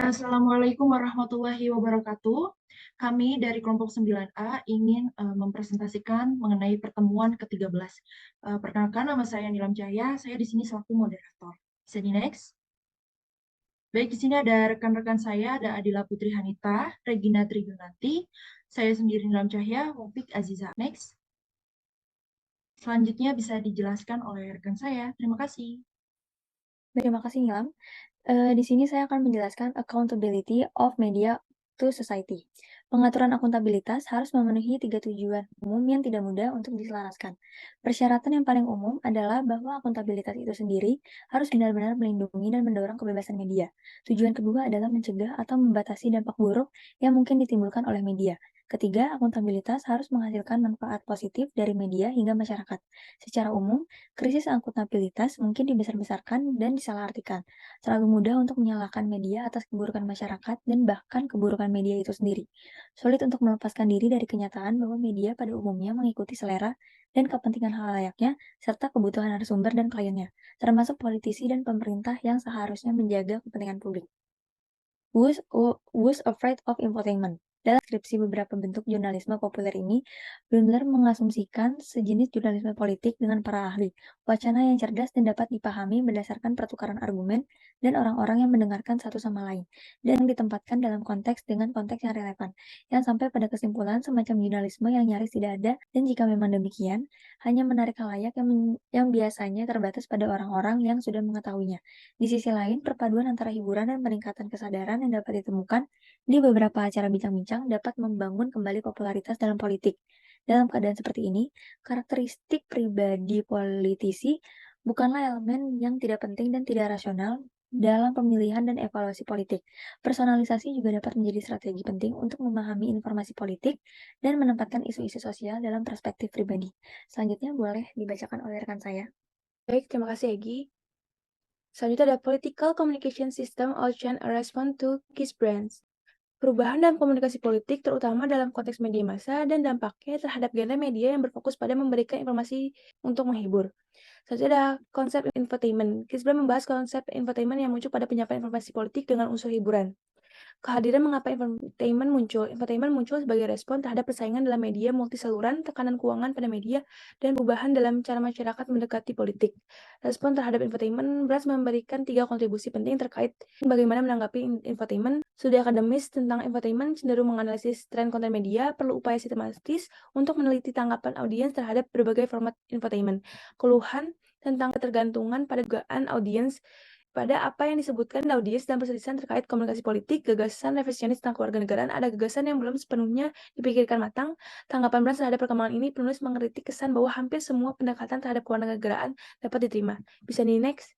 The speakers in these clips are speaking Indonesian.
Assalamualaikum warahmatullahi wabarakatuh. Kami dari kelompok 9A ingin mempresentasikan mengenai pertemuan ke-13. Perkenalkan, nama saya Nilam Cahya, saya di sini selaku moderator. Bisa di next? Baik, di sini ada rekan-rekan saya, ada Adila Putri Hanita, Regina Trigunanti, saya sendiri Nilam Cahya, Wafik Aziza. Next. Selanjutnya bisa dijelaskan oleh rekan saya. Terima kasih. Terima kasih, Nilam. Di sini saya akan menjelaskan accountability of media to society. Pengaturan akuntabilitas harus memenuhi 3 tujuan umum yang tidak mudah untuk diselaraskan. Persyaratan yang paling umum adalah bahwa akuntabilitas itu sendiri harus benar-benar melindungi dan mendorong kebebasan media. Tujuan kedua adalah mencegah atau membatasi dampak buruk yang mungkin ditimbulkan oleh media. Ketiga, akuntabilitas harus menghasilkan manfaat positif dari media hingga masyarakat. Secara umum, krisis akuntabilitas mungkin dibesar-besarkan dan disalahartikan. Terlalu mudah untuk menyalahkan media atas keburukan masyarakat dan bahkan keburukan media itu sendiri. Sulit untuk melepaskan diri dari kenyataan bahwa media pada umumnya mengikuti selera dan kepentingan halayaknya serta kebutuhan narasumber dan kliennya, termasuk politisi dan pemerintah yang seharusnya menjaga kepentingan publik. Was afraid of infotainment. Dalam deskripsi beberapa bentuk jurnalisme populer ini, benar-benar mengasumsikan sejenis jurnalisme politik dengan para ahli, wacana yang cerdas dan dapat dipahami berdasarkan pertukaran argumen dan orang-orang yang mendengarkan satu sama lain, dan yang ditempatkan dalam konteks dengan konteks yang relevan, yang sampai pada kesimpulan semacam jurnalisme yang nyaris tidak ada, dan jika memang demikian, hanya menarik khalayak yang biasanya terbatas pada orang-orang yang sudah mengetahuinya. Di sisi lain, perpaduan antara hiburan dan peningkatan kesadaran yang dapat ditemukan di beberapa acara bincang-bincang dapat membangun kembali popularitas dalam politik. Dalam keadaan seperti ini, karakteristik pribadi politisi bukanlah elemen yang tidak penting dan tidak rasional dalam pemilihan dan evaluasi politik. Personalisasi juga dapat menjadi strategi penting untuk memahami informasi politik dan menempatkan isu-isu sosial dalam perspektif pribadi. Selanjutnya boleh dibacakan oleh rekan saya. Baik, terima kasih Egi. Selanjutnya ada Political Communication System or Change a Response to Key Brands. Perubahan dalam komunikasi politik, terutama dalam konteks media massa dan dampaknya terhadap genre media yang berfokus pada memberikan informasi untuk menghibur. Selanjutnya ada konsep infotainment. Kisbrand membahas konsep infotainment yang muncul pada penyampaian informasi politik dengan unsur hiburan. Kehadiran mengapa infotainment muncul? Infotainment muncul sebagai respon terhadap persaingan dalam media multisaluran, tekanan keuangan pada media, dan perubahan dalam cara masyarakat mendekati politik. Respon terhadap infotainment beras memberikan 3 kontribusi penting terkait bagaimana menanggapi infotainment. Studi akademis tentang infotainment cenderung menganalisis tren konten media, perlu upaya sistematis untuk meneliti tanggapan audiens terhadap berbagai format infotainment. Keluhan tentang ketergantungan pada dugaan audiens pada apa yang disebutkan audiens dan perselisihan terkait komunikasi politik, gagasan revisionis tentang kewarganegaraan, ada gagasan yang belum sepenuhnya dipikirkan matang. Tanggapan Brand terhadap perkembangan ini, penulis mengkritik kesan bahwa hampir semua pendekatan terhadap kewarganegaraan dapat diterima. Bisa di next.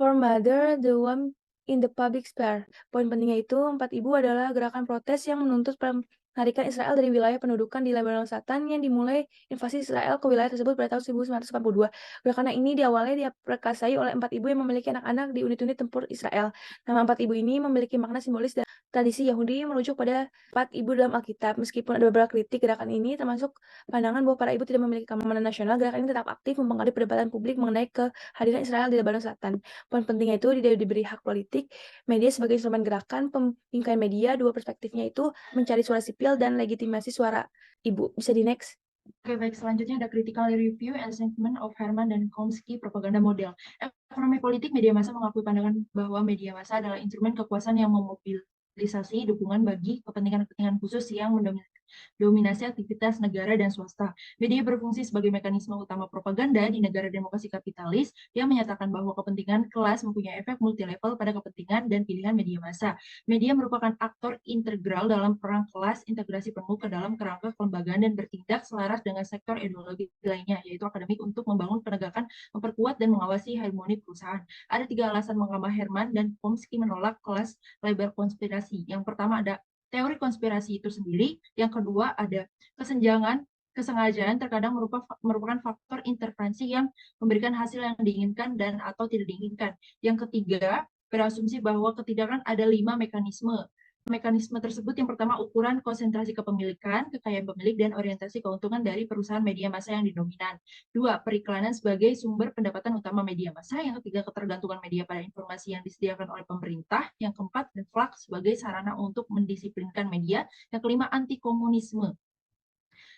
For mother, the one in the public sphere. Poin pentingnya itu, 4 Ibu adalah gerakan protes yang menuntut penarikan Israel dari wilayah pendudukan di Lebanon Selatan yang dimulai invasi Israel ke wilayah tersebut pada tahun 1942. Gerakan ini diawali diperkasai oleh 4 Ibu yang memiliki anak-anak di unit-unit tempur Israel. Nama 4 Ibu ini memiliki makna simbolis dan tradisi Yahudi yang merujuk pada 4 Ibu dalam Alkitab. Meskipun ada beberapa kritik gerakan ini, termasuk pandangan bahwa para ibu tidak memiliki keamanan nasional, gerakan ini tetap aktif mempengaruhi perdebatan publik mengenai kehadiran Israel di Lebanon Selatan. Poin pentingnya itu diberi hak politik, media sebagai instrumen gerakan, pembingkai media, dua perspektifnya itu mencari suara sipil dan legitimasi suara ibu. Bisa di next. Oke, baik. Selanjutnya ada critical review and assessment of Herman dan Chomsky propaganda model. Ekonomi politik media massa mengakui pandangan bahwa media massa adalah instrumen kekuasaan yang memobilisasi dukungan bagi kepentingan-kepentingan khusus yang mendominasi aktivitas negara dan swasta. Media berfungsi sebagai mekanisme utama propaganda di negara demokrasi kapitalis yang menyatakan bahwa kepentingan kelas mempunyai efek multilevel pada kepentingan dan pilihan media massa. Media merupakan aktor integral dalam perang kelas, integrasi penuh ke dalam kerangka kelembagaan dan bertindak selaras dengan sektor ideologi lainnya, yaitu akademik untuk membangun penegakan, memperkuat dan mengawasi harmoni perusahaan. Ada 3 alasan mengapa Herman dan Chomsky menolak kelas label konspirasi. Yang pertama ada teori konspirasi itu sendiri, yang kedua ada kesengajaan terkadang merupakan faktor intervensi yang memberikan hasil yang diinginkan dan atau tidak diinginkan. Yang ketiga, berasumsi bahwa ketidakkan ada 5 mekanisme mekanisme tersebut yang pertama ukuran konsentrasi kepemilikan, kekayaan pemilik, dan orientasi keuntungan dari perusahaan media massa yang dominan. 2. Periklanan sebagai sumber pendapatan utama media massa. Yang ketiga, ketergantungan media pada informasi yang disediakan oleh pemerintah. Yang keempat, reflux sebagai sarana untuk mendisiplinkan media. Yang kelima, anti-komunisme.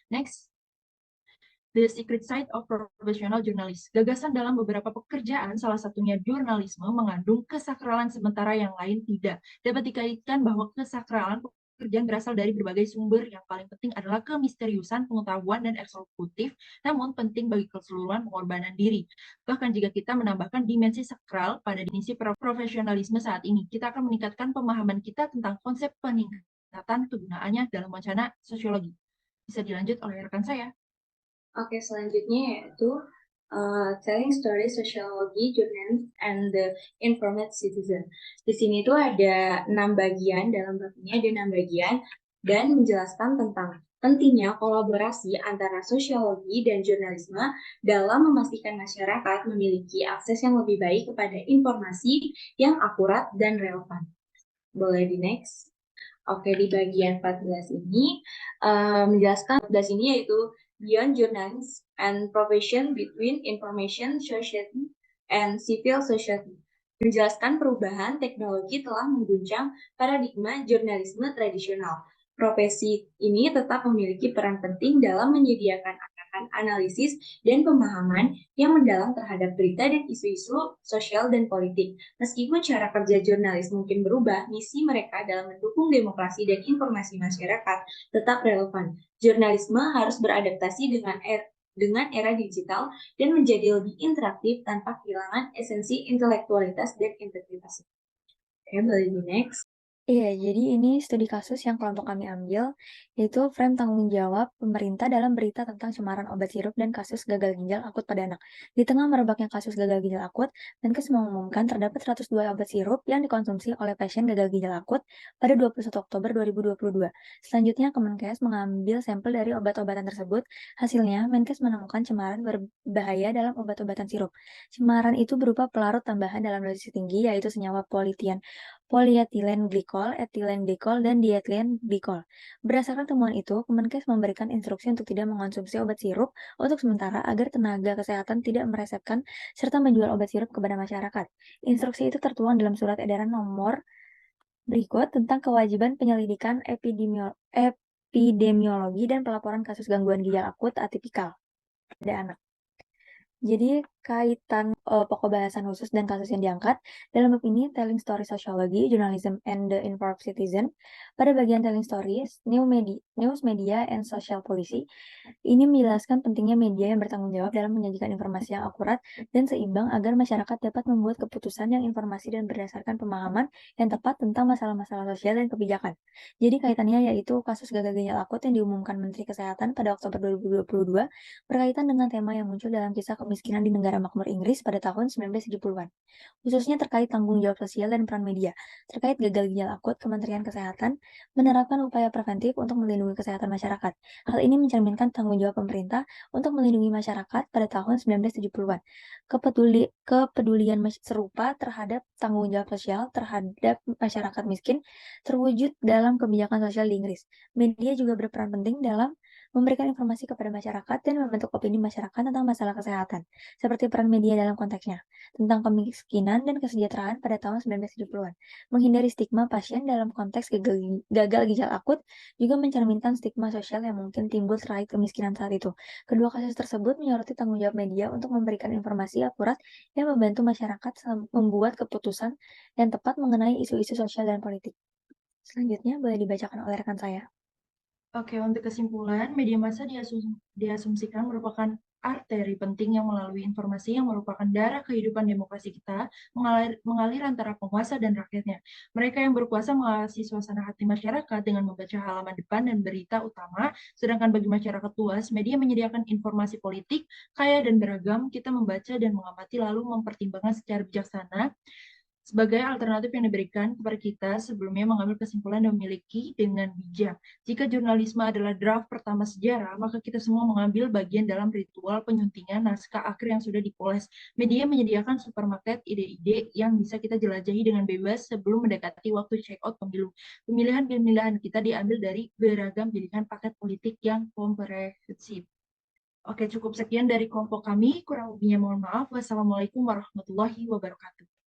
Next. The Secret Side of Professional Journalist. Gagasan dalam beberapa pekerjaan, salah satunya jurnalisme, mengandung kesakralan sementara yang lain tidak. Dapat dikaitkan bahwa kesakralan pekerjaan berasal dari berbagai sumber. Yang paling penting adalah kemisteriusan, pengetahuan, dan eksekutif, namun penting bagi keseluruhan pengorbanan diri. Bahkan jika kita menambahkan dimensi sakral pada definisi profesionalisme saat ini, kita akan meningkatkan pemahaman kita tentang konsep peningkatan kegunaannya dalam wacana sosiologi. Bisa dilanjut oleh rekan saya. Oke, selanjutnya yaitu Telling Story Sociology, Journalism, and the Informed Citizen. Di sini tuh ada 6 bagian, dalam bab ini ada 6 bagian, dan menjelaskan tentang pentingnya kolaborasi antara sosiologi dan jurnalisme dalam memastikan masyarakat memiliki akses yang lebih baik kepada informasi yang akurat dan relevan. Boleh di next? Oke, di bagian 14 ini menjelaskan 14 ini yaitu Beyond Journalism and Profession Between Information Society and Civil Society. Menjelaskan perubahan teknologi telah mengguncang paradigma jurnalisme tradisional. Profesi ini tetap memiliki peran penting dalam menyediakan analisis dan pemahaman yang mendalam terhadap berita dan isu-isu sosial dan politik. Meskipun cara kerja jurnalis mungkin berubah, misi mereka dalam mendukung demokrasi dan informasi masyarakat tetap relevan. Jurnalisme harus beradaptasi dengan era digital dan menjadi lebih interaktif tanpa kehilangan esensi intelektualitas dan integritas. Oke, boleh di next. Iya, jadi ini studi kasus yang kelompok kami ambil, yaitu frame tanggung jawab pemerintah dalam berita tentang cemaran obat sirup dan kasus gagal ginjal akut pada anak. Di tengah merebaknya kasus gagal ginjal akut, Menkes mengumumkan terdapat 102 obat sirup yang dikonsumsi oleh pasien gagal ginjal akut pada 21 Oktober 2022. Selanjutnya, Kemenkes mengambil sampel dari obat-obatan tersebut. Hasilnya, Menkes menemukan cemaran berbahaya dalam obat-obatan sirup. Cemaran itu berupa pelarut tambahan dalam dosis tinggi, yaitu senyawa polyethylene glycol, ethylene glycol, dan diethylene glycol. Berdasarkan temuan itu, Kemenkes memberikan instruksi untuk tidak mengonsumsi obat sirup untuk sementara agar tenaga kesehatan tidak meresepkan serta menjual obat sirup kepada masyarakat. Instruksi itu tertuang dalam surat edaran nomor berikut tentang kewajiban penyelidikan epidemiologi dan pelaporan kasus gangguan ginjal akut atipikal pada anak. Jadi, kaitan pokok bahasan khusus dan kasus yang diangkat dalam bab ini, Telling Story Sociology, Journalism, and the Informed Citizen. Pada bagian Telling Stories, News Media and Social Policy, ini menjelaskan pentingnya media yang bertanggung jawab dalam menyajikan informasi yang akurat dan seimbang agar masyarakat dapat membuat keputusan yang informasi dan berdasarkan pemahaman yang tepat tentang masalah-masalah sosial dan kebijakan. Jadi, kaitannya yaitu kasus gagal ginjal akut yang diumumkan Menteri Kesehatan pada Oktober 2022 berkaitan dengan tema yang muncul dalam kisah kemiskinan di negara makmur Inggris pada tahun 1970-an, khususnya terkait tanggung jawab sosial dan peran media. Terkait gagal ginjal akut, Kementerian Kesehatan menerapkan upaya preventif untuk melindungi kesehatan masyarakat. Hal ini mencerminkan tanggung jawab pemerintah untuk melindungi masyarakat pada tahun 1970-an. Kepedulian serupa terhadap tanggung jawab sosial terhadap masyarakat miskin terwujud dalam kebijakan sosial di Inggris. Media juga berperan penting dalam memberikan informasi kepada masyarakat dan membentuk opini masyarakat tentang masalah kesehatan, seperti peran media dalam konteksnya, tentang kemiskinan dan kesejahteraan pada tahun 1970-an. Menghindari stigma pasien dalam konteks gagal ginjal akut juga mencerminkan stigma sosial yang mungkin timbul terkait kemiskinan saat itu. Kedua kasus tersebut menyoroti tanggung jawab media untuk memberikan informasi akurat yang membantu masyarakat membuat keputusan yang tepat mengenai isu-isu sosial dan politik. Selanjutnya boleh dibacakan oleh rekan saya. Oke, untuk kesimpulan, media massa diasumsikan merupakan arteri penting yang melalui informasi yang merupakan darah kehidupan demokrasi kita, mengalir antara penguasa dan rakyatnya. Mereka yang berkuasa mengawasi suasana hati masyarakat dengan membaca halaman depan dan berita utama, sedangkan bagi masyarakat luas, media menyediakan informasi politik, kaya dan beragam, kita membaca dan mengamati lalu mempertimbangkan secara bijaksana, sebagai alternatif yang diberikan kepada kita sebelumnya mengambil kesimpulan dan memiliki dengan bijak. Jika jurnalisme adalah draft pertama sejarah, maka kita semua mengambil bagian dalam ritual penyuntingan naskah akhir yang sudah dipoles. Media menyediakan supermarket ide-ide yang bisa kita jelajahi dengan bebas sebelum mendekati waktu check out pemilu. Pemilihan-pemilihan kita diambil dari beragam pilihan paket politik yang komprehensif. Oke, cukup sekian dari kelompok kami. Kurang lebihnya mohon maaf. Wassalamualaikum warahmatullahi wabarakatuh.